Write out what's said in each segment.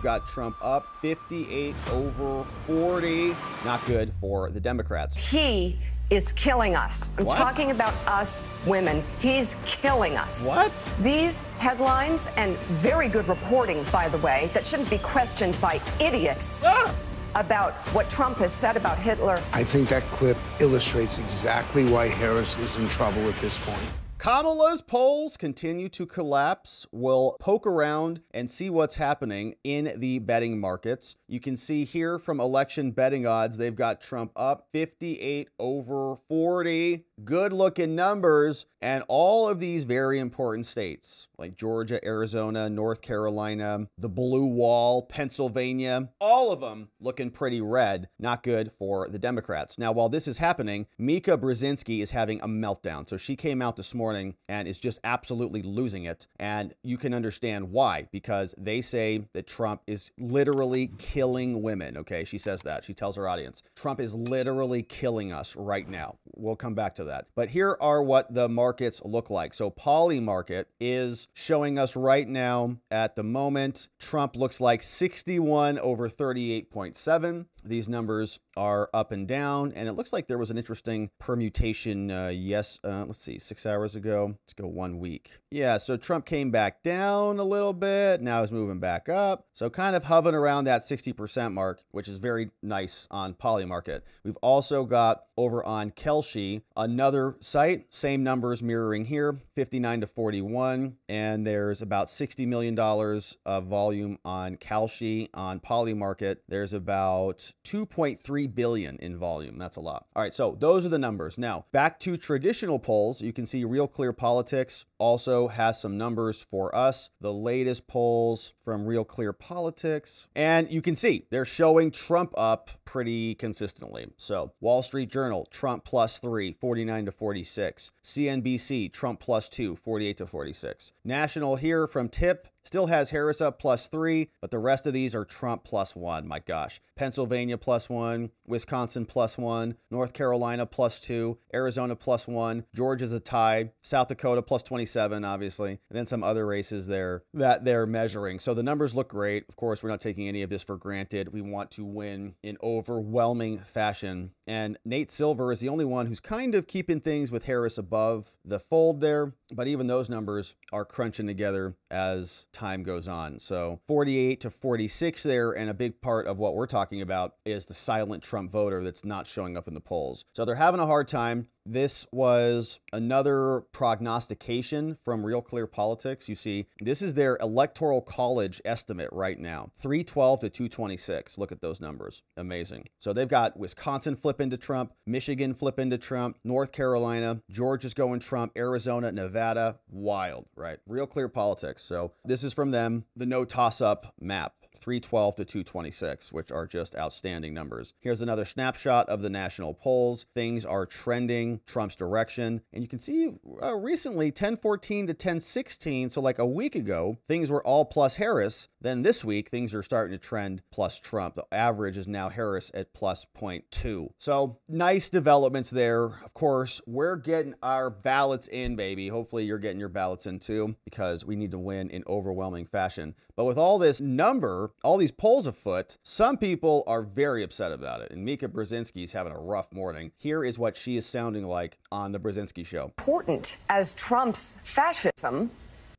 they've got Trump up 58 over 40. Not good for the Democrats. He is killing us. I'm talking about us women. He's killing us. What? These headlines, and very good reporting, by the way, that shouldn't be questioned by idiots about what Trump has said about Hitler. I think that clip illustrates exactly why Harris is in trouble at this point. Kamala's polls continue to collapse. We'll poke around and see what's happening in the betting markets. You can see here from election betting odds, they've got Trump up 58 over 40. Good looking numbers. And all of these very important states like Georgia, Arizona, North Carolina, the blue wall, Pennsylvania, all of them looking pretty red. Not good for the Democrats. Now, while this is happening, Mika Brzezinski is having a meltdown. So she came out this morning and is just absolutely losing it. And you can understand why, because they say that Trump is literally killing women. Okay, she says that. She tells her audience, Trump is literally killing us right now. We'll come back to that. But here are what the markets look like. So Poly Market is showing us right now at the moment, Trump looks like 61 over 38.7. These numbers are up and down, and it looks like there was an interesting permutation. Let's see, 6 hours ago. Let's go 1 week. Yeah, so Trump came back down a little bit. Now he's moving back up. So kind of hovering around that 60% mark, which is very nice on Poly Market. We've also got over on Kelshi, another site, same numbers mirroring here, 59 to 41. And there's about $60 million of volume on Kelshi. On Poly Market, there's about 2.3 billion in volume. That's a lot. All right, so those are the numbers. Now, back to traditional polls, you can see Real Clear Politics also has some numbers for us. The latest polls from Real Clear Politics. And you can see they're showing Trump up pretty consistently. So Wall Street Journal, Trump +3, 49 to 46. CNBC, Trump +2, 48 to 46. National here from Tip still has Harris up +3, but the rest of these are Trump +1. My gosh. Pennsylvania +1, Wisconsin +1, North Carolina +2, Arizona +1, Georgia's a tie, South Dakota +27, obviously, and then some other races there that they're measuring. So the numbers look great. Of course, we're not taking any of this for granted. We want to win in overwhelming fashion. And Nate Silver is the only one who's kind of keeping things with Harris above the fold there. But even those numbers are crunching together as time goes on. So 48 to 46 there. And a big part of what we're talking about is the silent Trump voter that's not showing up in the polls. So they're having a hard time. This was another prognostication from Real Clear Politics. You see, this is their electoral college estimate right now. 312 to 226. Look at those numbers. Amazing. So they've got Wisconsin flip into Trump, Michigan flip into Trump, North Carolina, Georgia's going Trump, Arizona, Nevada. Wild, right? Real Clear Politics. So this is from them, the no toss-up map. 312 to 226, which are just outstanding numbers. Here's another snapshot of the national polls. Things are trending Trump's direction. And you can see recently 1014 to 1016, so like a week ago, things were all plus Harris. Then this week, things are starting to trend plus Trump. The average is now Harris at plus 0.2. So nice developments there. Of course, we're getting our ballots in, baby. Hopefully you're getting your ballots in too, because we need to win in overwhelming fashion. But with all this number, all these polls afoot, some people are very upset about it. And Mika Brzezinski is having a rough morning. Here is what she is sounding like on the Brzezinski show. Important as Trump's fascism,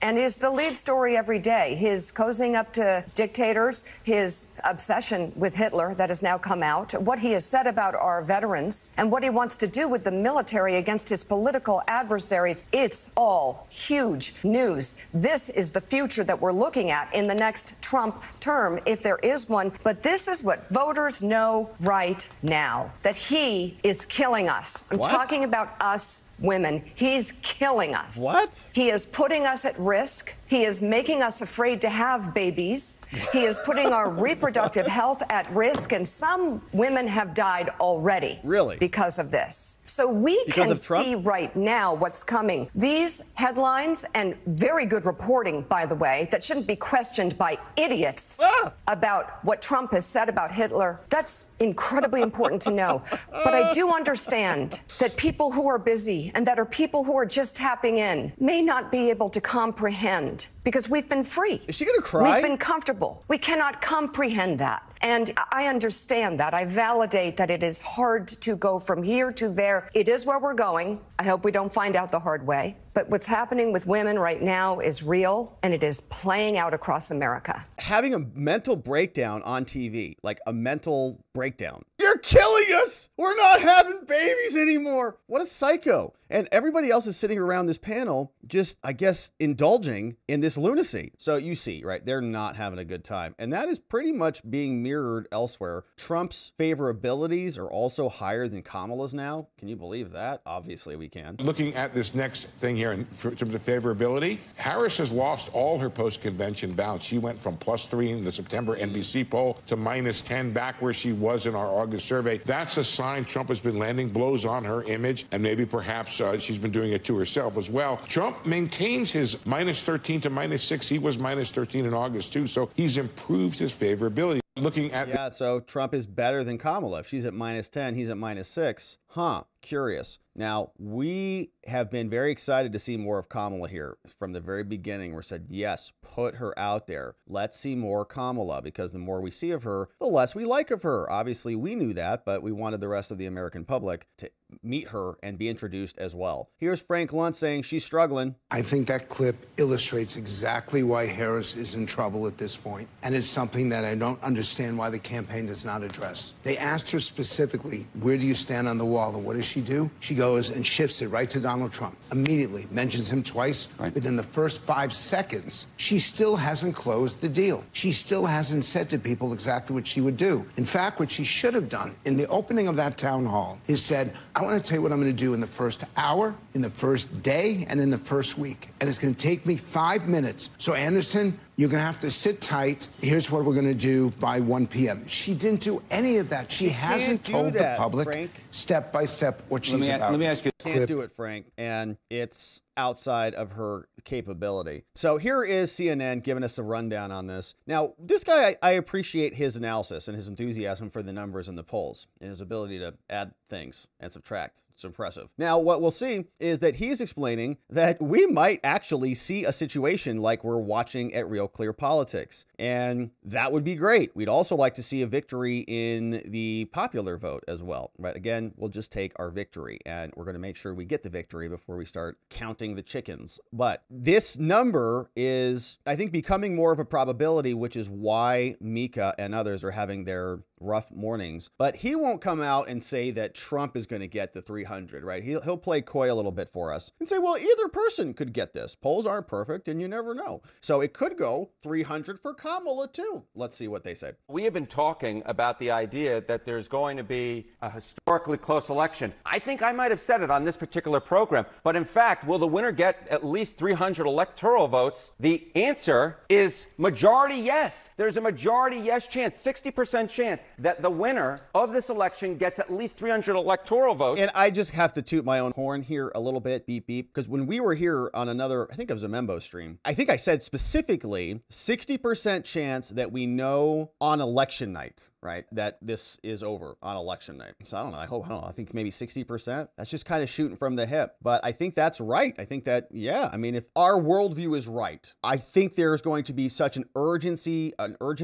and is the lead story every day. His cozying up to dictators, his obsession with Hitler that has now come out, what he has said about our veterans, and what he wants to do with the military against his political adversaries. It's all huge news. This is the future that we're looking at in the next Trump term, if there is one. But this is what voters know right now, that he is killing us. I'm talking about us women. He's killing us. What? He is putting us at risk. He is making us afraid to have babies. He is putting our reproductive health at risk, and some women have died already. Really? Because of this. So we can see right now what's coming. These headlines, and very good reporting, by the way, that shouldn't be questioned by idiots about what Trump has said about Hitler. That's incredibly important to know. But I do understand that people who are busy and that are people who are just tapping in may not be able to comprehend because we've been free. Is she going to cry? We've been comfortable. We cannot comprehend that. And I understand that. I validate that it is hard to go from here to there. It is where we're going. I hope we don't find out the hard way. But what's happening with women right now is real, and it is playing out across America. Having a mental breakdown on TV, like a mental breakdown. You're killing us! We're not having babies anymore! What a psycho. And everybody else is sitting around this panel just, I guess, indulging in this lunacy. So you see, right, they're not having a good time. And that is pretty much being mirrored elsewhere. Trump's favorabilities are also higher than Kamala's now. Can you believe that? Obviously we can. Looking at this next thing here in terms of favorability, Harris has lost all her post-convention bounce. She went from +3 in the September NBC poll to -10 back where she was in our August survey. That's a sign Trump has been landing blows on her image, and maybe perhaps she's been doing it to herself as well. Trump maintains his -13 to -6. He was -13 in August, too, so he's improved his favorability. Looking at yeah, so Trump is better than Kamala. If she's at -10, he's at -6. Huh, curious. Now, we have been very excited to see more of Kamala here. From the very beginning, we said, yes, put her out there. Let's see more Kamala, because the more we see of her, the less we like of her. Obviously, we knew that, but we wanted the rest of the American public to meet her and be introduced as well. Here's Frank Luntz saying she's struggling. I think that clip illustrates exactly why Harris is in trouble at this point, and it's something that I don't understand why the campaign does not address. They asked her specifically, where do you stand on the wall, and what does she do? She goes and shifts it right to Donald Trump. Immediately mentions him twice. Right. Within the first 5 seconds, she still hasn't closed the deal. She still hasn't said to people exactly what she would do. In fact, what she should have done in the opening of that town hall is said, I want to tell you what I'm going to do in the first hour, in the first day, and in the first week. And it's going to take me 5 minutes. So, Anderson, you're going to have to sit tight. Here's what we're going to do by 1 p.m. She didn't do any of that. She hasn't told the public Frank. Step by step what she's about. Let me ask you. Can't do it, Frank. And it's outside of her capability. So here is CNN giving us a rundown on this. Now, this guy, I appreciate his analysis and his enthusiasm for the numbers and the polls and his ability to add things and subtract. It's impressive. Now, what we'll see is that he's explaining that we might actually see a situation like we're watching at Real Clear Politics. And that would be great. We'd also like to see a victory in the popular vote as well. But again, we'll just take our victory, and we're going to make sure we get the victory before we start counting the chickens. But this number is, I think, becoming more of a probability, which is why Mika and others are having their rough mornings. But he won't come out and say that Trump is going to get the 300, right? He'll play coy a little bit for us and say, well, either person could get this. Polls aren't perfect, and you never know. So it could go 300 for Kamala, too. Let's see what they say. We have been talking about the idea that there's going to be a historically close election. I think I might have said it on this particular program. But in fact, will the winner get at least 300 electoral votes? The answer is majority yes. There's a majority yes chance, 60% chance that the winner of this election gets at least 300 electoral votes. And I just have to toot my own horn here a little bit, beep, beep, because when we were here on another, I think it was a Membo stream, I think I said specifically 60% chance that we know on election night, right, that this is over on election night. So I don't know. I think maybe 60%. That's just kind of shooting from the hip. But I think that's right. I think that, yeah, I mean, if our worldview is right, I think there's going to be such an urgent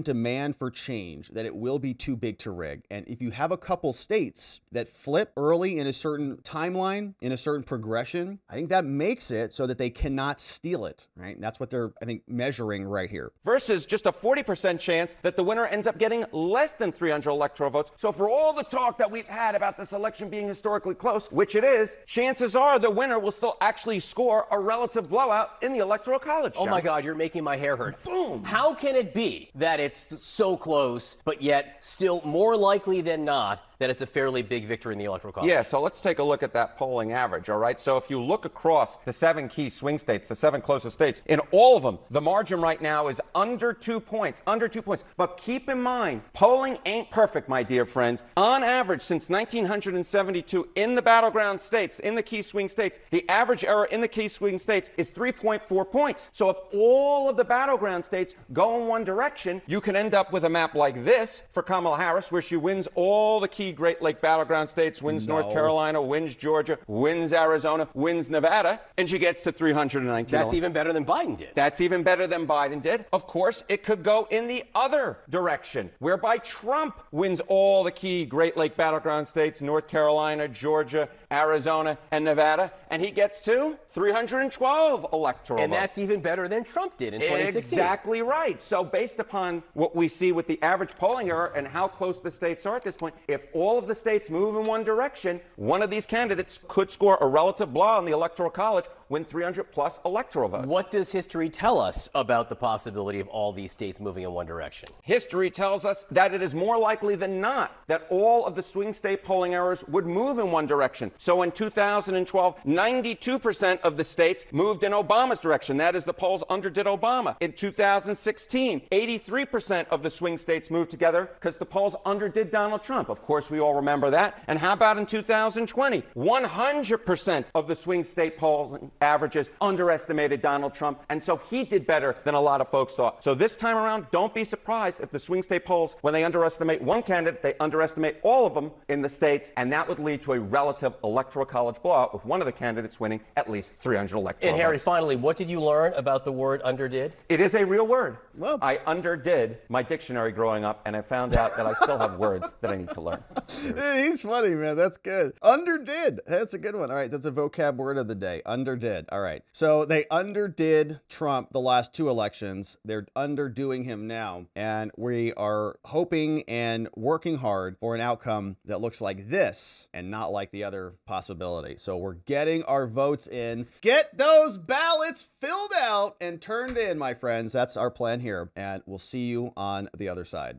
demand for change that it will be too big to rig. And if you have a couple states that flip early in a certain timeline, in a certain progression, I think that makes it so that they cannot steal it, right? And that's what they're, I think, measuring right here. Versus just a 40% chance that the winner ends up getting less than 300 electoral votes. So for all the talk that we've had about this election being historically close, which it is, chances are the winner will still actually score a relative blowout in the Electoral College. Oh my God, you're making my hair hurt. Boom! How can it be that it's so close, but yet still more likely than not that it's a fairly big victory in the Electoral College? Yeah, so let's take a look at that polling average, all right? So if you look across the 7 key swing states, the 7 closest states, in all of them, the margin right now is under 2 points, under 2 points. But keep in mind, polling ain't perfect, my dear friends. On average, since 1972, in the battleground states, in the key swing states, the average error in the key swing states is 3.4 points. So if all of the battleground states go in one direction, you can end up with a map like this for Kamala Harris, where she wins all the key key Great Lake battleground states, wins North Carolina, wins Georgia, wins Arizona, wins Nevada, and she gets to 319. That's even better than Biden did. That's even better than Biden did. Of course, it could go in the other direction, whereby Trump wins all the key Great Lake battleground states, North Carolina, Georgia, Arizona, and Nevada, and he gets to 312 electoral And votes. that's even better than Trump did in 2016. Exactly right. So based upon what we see with the average polling error and how close the states are at this point, if all of the states move in one direction, one of these candidates could score a relative blow in the Electoral College, win 300 plus electoral votes. What does history tell us about the possibility of all these states moving in one direction? History tells us that it is more likely than not that all of the swing state polling errors would move in one direction. So in 2012, 92% of the states moved in Obama's direction. That is, the polls underdid Obama. In 2016, 83% of the swing states moved together because the polls underdid Donald Trump. Of course, we all remember that. And how about in 2020? 100% of the swing state polling averages underestimated Donald Trump, and so he did better than a lot of folks thought. So this time around, don't be surprised if the swing state polls, when they underestimate one candidate, they underestimate all of them in the states, and that would lead to a relative electoral college blowout with one of the candidates winning at least 300 electoral And Harry, votes. finally, what did you learn about the word underdid? It is a real word. Well, I underdid my dictionary growing up, and I found out that I still have words that I need to learn. He's funny, man. That's good. Underdid. That's a good one. All right, that's a vocab word of the day. Underdid. All right. So they underdid Trump the last two elections. They're underdoing him now. And we are hoping and working hard for an outcome that looks like this and not like the other possibility. So we're getting our votes in. Get those ballots filled out and turned in, my friends. That's our plan here. And we'll see you on the other side.